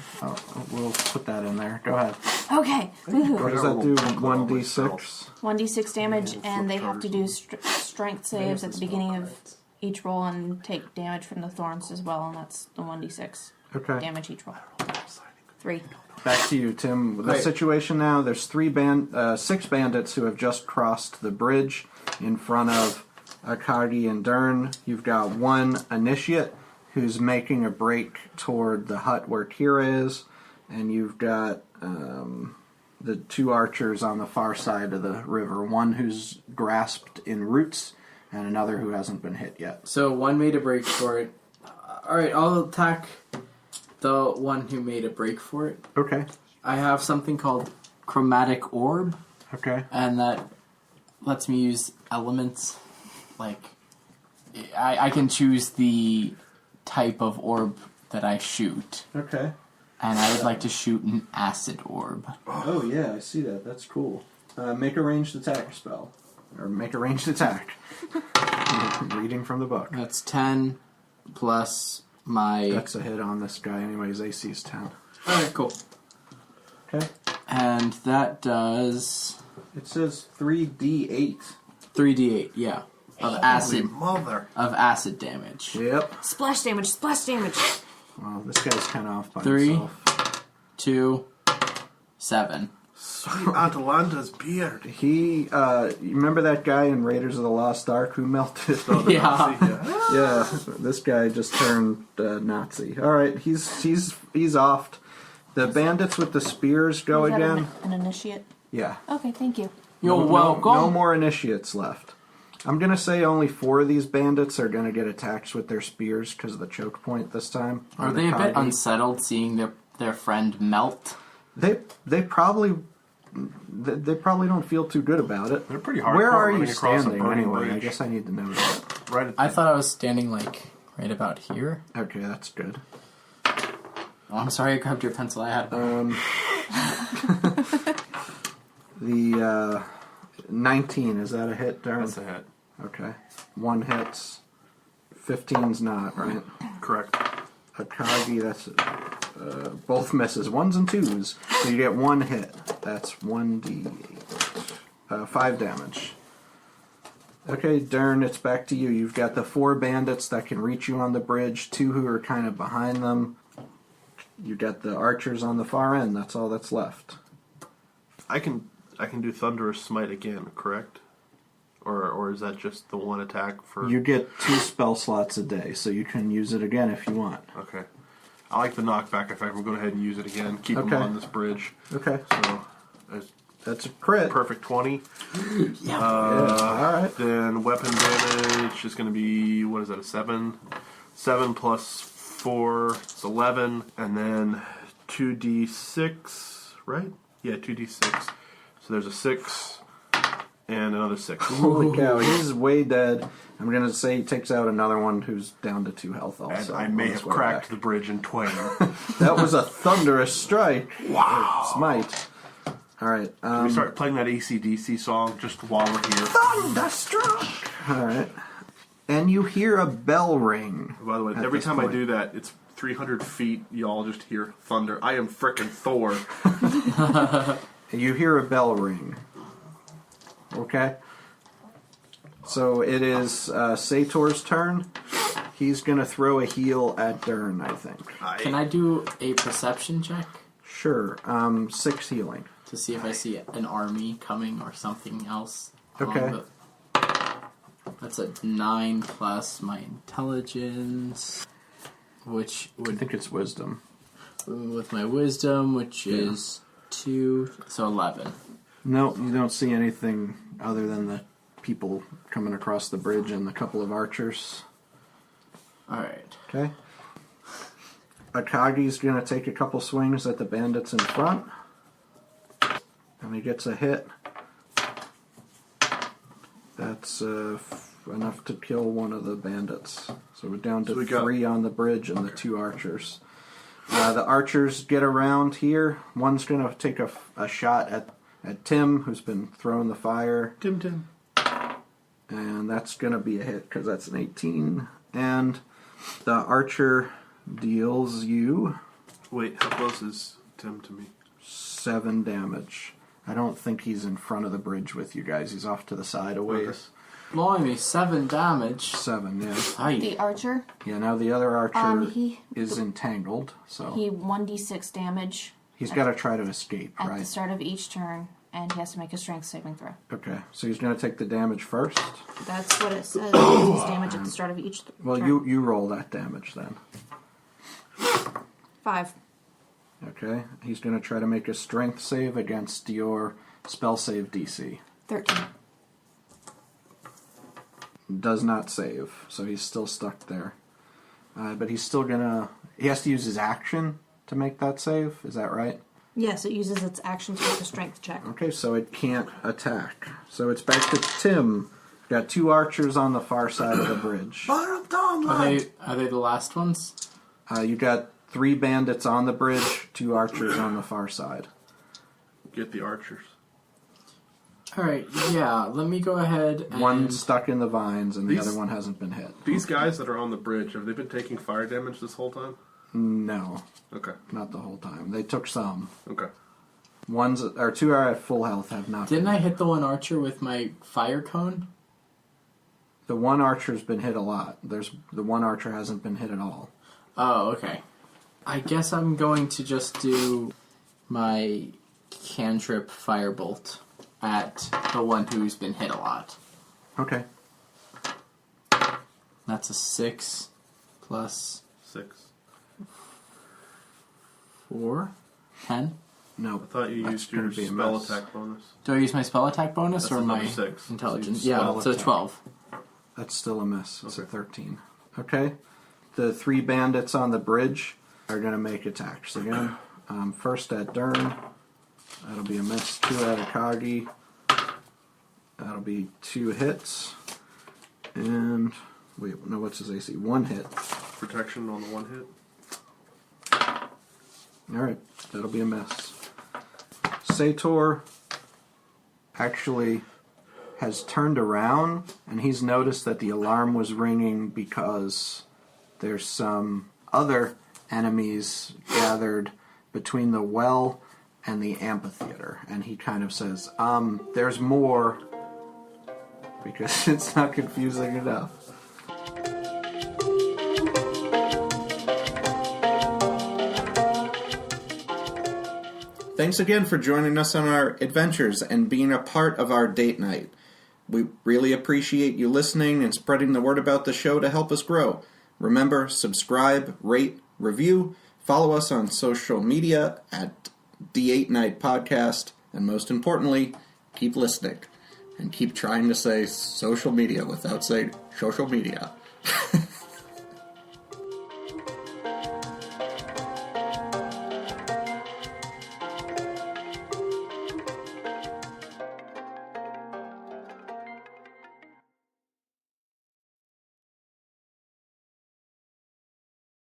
We'll put that in there. Go ahead. Okay. Woohoo. What does that do? 1d6? 1d6 damage, and they have to do strength saves at the beginning of each roll and take damage from the thorns as well, and that's the 1d6 Okay. damage each roll. 3. Back to you, Tim. With the Right. situation now, there's 6 bandits who have just crossed the bridge in front of Akagi and Durn. You've got one initiate who's making a break toward the hut where Keira is, and you've got the 2 archers on the far side of the river. One who's grasped in roots, and another who hasn't been hit yet. So one made a break for it. Alright, I'll attack the one who made a break for it. Okay. I have something called Chromatic Orb, Okay. and that lets me use elements. Like, I can choose the type of orb that I shoot, Okay. and I would like to shoot an acid orb. Oh, yeah, I see that. That's cool. Make a ranged attack spell. Or make a ranged attack. Reading from the book. That's 10 plus my... That's a hit on this guy anyways. AC is 10. Alright, cool. Okay. And that does It says 3d8. 3d8, yeah. Of acid damage. Yep. Splash damage, splash damage. Well, this guy's kind of off by 3, himself. 2, 7. Sweet Atalanta's beard. You remember that guy in Raiders of the Lost Ark who melted? Yeah. Yeah, this guy just turned Nazi. All right, he's off. The bandits with the spears go Is that again. an initiate? Yeah. Okay, thank you. You're welcome. No more initiates left. I'm going to say only 4 of these bandits are going to get attacked with their spears because of the choke point this time. Are they a bit unsettled seeing their friend melt? They probably don't feel too good about it. They're pretty hardcore Where are running you across a standing burning anyway? I bridge. guess I need to know that. Right at I thought I was standing, like, right about here. Okay, that's good. Oh, I'm sorry I grabbed your pencil. I had The 19, is that a hit, Durn? That's a hit. Okay. 1 hits. 15's not, right? Correct. Akagi, that's both misses. 1s and 2s. So you get 1 hit. That's 1d8. 5 damage. Okay, Durn, it's back to you. You've got the 4 bandits that can reach you on the bridge, 2 who are kind of behind them. You got the archers on the far end. That's all that's left. I can do Thunderous Smite again, correct? Or is that just the 1 attack for... You get 2 spell slots a day, so you can use it again if you want. Okay. I like the knockback effect. We'll go ahead and use it again. Keep them Okay. on this bridge. Okay. So, it's That's a crit. perfect 20. Yeah, alright. Then weapon damage is going to be, what is that, a 7? 7 plus 4 is 11. And then 2d6, right? Yeah, 2d6. So there's a 6 and another 6. Holy cow, he's way dead. I'm going to say he takes out another one who's down to 2 health also. And I may on his have way cracked back. the bridge in twain. That was a thunderous strike. Wow. Smite. Alright. We start playing that AC/DC song just while we're here. Thunderstruck! Alright. And you hear a bell ring. By the way, at every this time I point. do that, it's 300 feet. Y'all just hear thunder. I am frickin' Thor. You hear a bell ring. Okay? So it is Sator's turn. He's going to throw a heal at Durn, I think. Can I do a perception check Sure. 6 healing. to see if I see an army coming or something else? Okay. along the- That's a 9 plus my intelligence, which I would think it's wisdom. with my wisdom, which is 2, so 11. No, you don't see anything other than the people coming across the bridge and the couple of archers. All right. Okay. Akagi's going to take a couple swings at the bandits in front. And he gets a hit. That's enough to kill one of the bandits. So we're down to So we got- 3 on the bridge and the 2 archers. The archers get around here. One's going to take a shot at Tim, who's been throwing the fire. Tim. And that's going to be a hit because that's an 18. And the archer deals you Wait, how close is Tim to me? 7 damage. I don't think he's in front of the bridge with you guys. He's off to the side a ways. Blimey, 7 damage. 7, yeah. Aye. The archer, Yeah, now the other archer he is entangled, so he 1d6 damage he's got to try to escape, at the right? start of each turn, and he has to make a strength saving throw. Okay, so he's going to take the damage first. That's what it says. It takes damage at the start of each Well, turn. you roll that damage then. 5. Okay, he's going to try to make a strength save against your spell save DC. 13. Does not save, so he's still stuck there. But he's still going to... He has to use his action to make that save, is that right? Yes, it uses its action to make a strength check. Okay, so it can't attack. So it's back to Tim. Got 2 archers on the far side of the bridge. Are they the last ones? You got 3 bandits on the bridge, 2 archers on the far side. Get the archers. Alright, yeah, let me go ahead and... One stuck in the vines, and the These- other one hasn't been hit. These guys that are on the bridge, have they been taking fire damage this whole time? No, Okay. not the whole time. They took some. Okay. 2 are at full health, have not. Didn't been. I hit the one archer with my fire cone? The one archer's been hit a lot. The one archer hasn't been hit at all. Oh, okay. I guess I'm going to just do my cantrip firebolt at the one who's been hit a lot. Okay. That's a 6 plus 6. 4, 10. No. I thought you That's used gonna your be a spell miss. attack bonus. Do I use my spell attack bonus That's or another my 6. intelligence? So you Yeah, spell so attack. 12. That's still a miss. It's a Okay. 13. Okay. The 3 bandits on the bridge are going to make attacks again. First at Durn. That'll be a miss. 2 at Akagi. That'll be 2 hits. And... Wait, no, what's his AC? 1 hit. Protection on the 1 hit. Alright, that'll be a miss. Sator actually has turned around, and he's noticed that the alarm was ringing because there's some other enemies gathered between the well and the amphitheater. And he kind of says, there's more, because it's not confusing enough. Thanks again for joining us on our adventures and being a part of our date night. We really appreciate you listening and spreading the word about the show to help us grow. Remember, subscribe, rate, review, follow us on social media at D8 Night Podcast, and most importantly, keep listening and keep trying to say social media without saying social media.